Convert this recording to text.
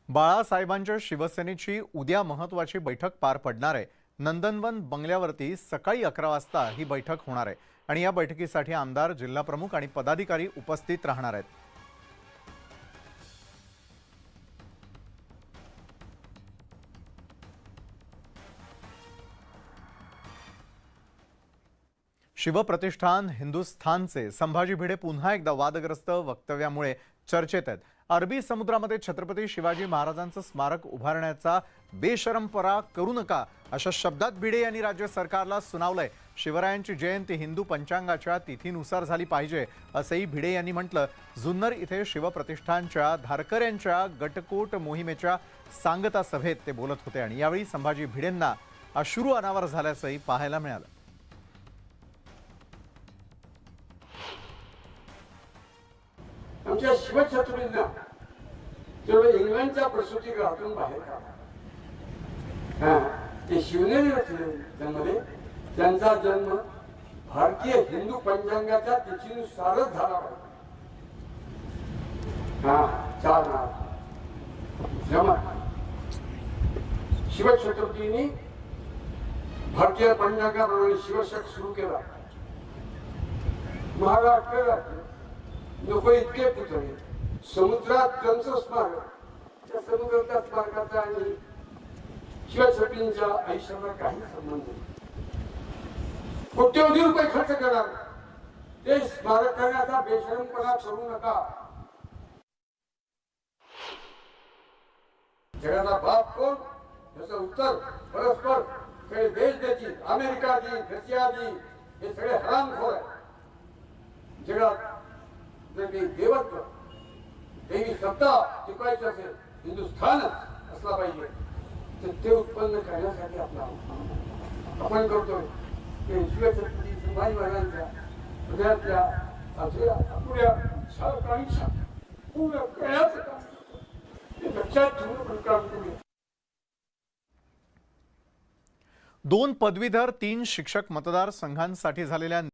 बाळासाहेबांच्या शिवसेनेची उद्या महत्त्वाची बैठक पार पडणार आहे। नंदनवन बंगल्यावरती सकाळी 11 वाजता ही बैठक होणार आहे आणि या बैठकीसाठी आमदार, जिल्हाप्रमुख आणि पदाधिकारी उपस्थित राहणार आहेत। शिवप्रतिष्ठान हिंदुस्थानचे संभाजी भिडे पुन्हा एकदा वादग्रस्त वक्तव्यामुळे चर्चेत आहेत। अरबी समुद्रामध्ये छत्रपती शिवाजी महाराजांचं स्मारक उभारण्याचा बेशरमपणा करू नका अशा शब्दात भिडे यांनी राज्य सरकारला सुनावलंय। शिवरायांची जयंती हिंदू पंचांगाच्या तिथीनुसार झाली पाहिजे असंही भिडे यांनी म्हटलं। जुन्नर इथे शिवप्रतिष्ठानच्या धारकऱ्यांच्या गटकोट मोहिमेच्या सांगता सभेत ते बोलत होते आणि यावेळी संभाजी भिडेंना अश्रू अनावर झाल्याचंही पाहायला मिळालं। आमच्या शिवछत्रपतींना जेवढं इंग्लंडच्या प्रसूतीगृहातून बाहेर काढा, ते शिवनेरीवर जन्मले। त्यांचा जन्म भारतीय हिंदू पंचांगाच्या तिथीनुसारच झाला पाहिजे। चार शिवछत्रपतींनी भारतीय पंचांगाप्रमाणे शिवशक सुरू केला। महाराष्ट्र राज्य नको इतके पुतळे समुद्रात त्यांचं स्मारक, त्या समुद्राच्या स्मारकाचा आणि शिवछत्रपतींच्या आयुष्याला काही संबंध नाही। कोट्यवधी रुपये खर्च करणार ते स्मारक करण्याचा बेशरमपणा करू नका। जगाचा बाप कोण याचं उत्तर परस्पर सगळे देश देतील। अमेरिका देईल, रशिया देईल, हे सगळे हरामखोर आहे। जगात जर काही देवत्व, देवी सत्ता टिकवायची असेल, हिंदुस्थानच असला पाहिजे, तर ते उत्पन्न करण्यासाठी आपण करतोय ते शिवछत्रपती संभाजी महाराजांच्या हृदयातल्या अपुऱ्या आकांक्षा पूर्ण करण्याचं काम ते लक्षात ठेवून काम करूया। 2 पदवीधर 3 शिक्षक मतदारसंघांसाठी झालेल्या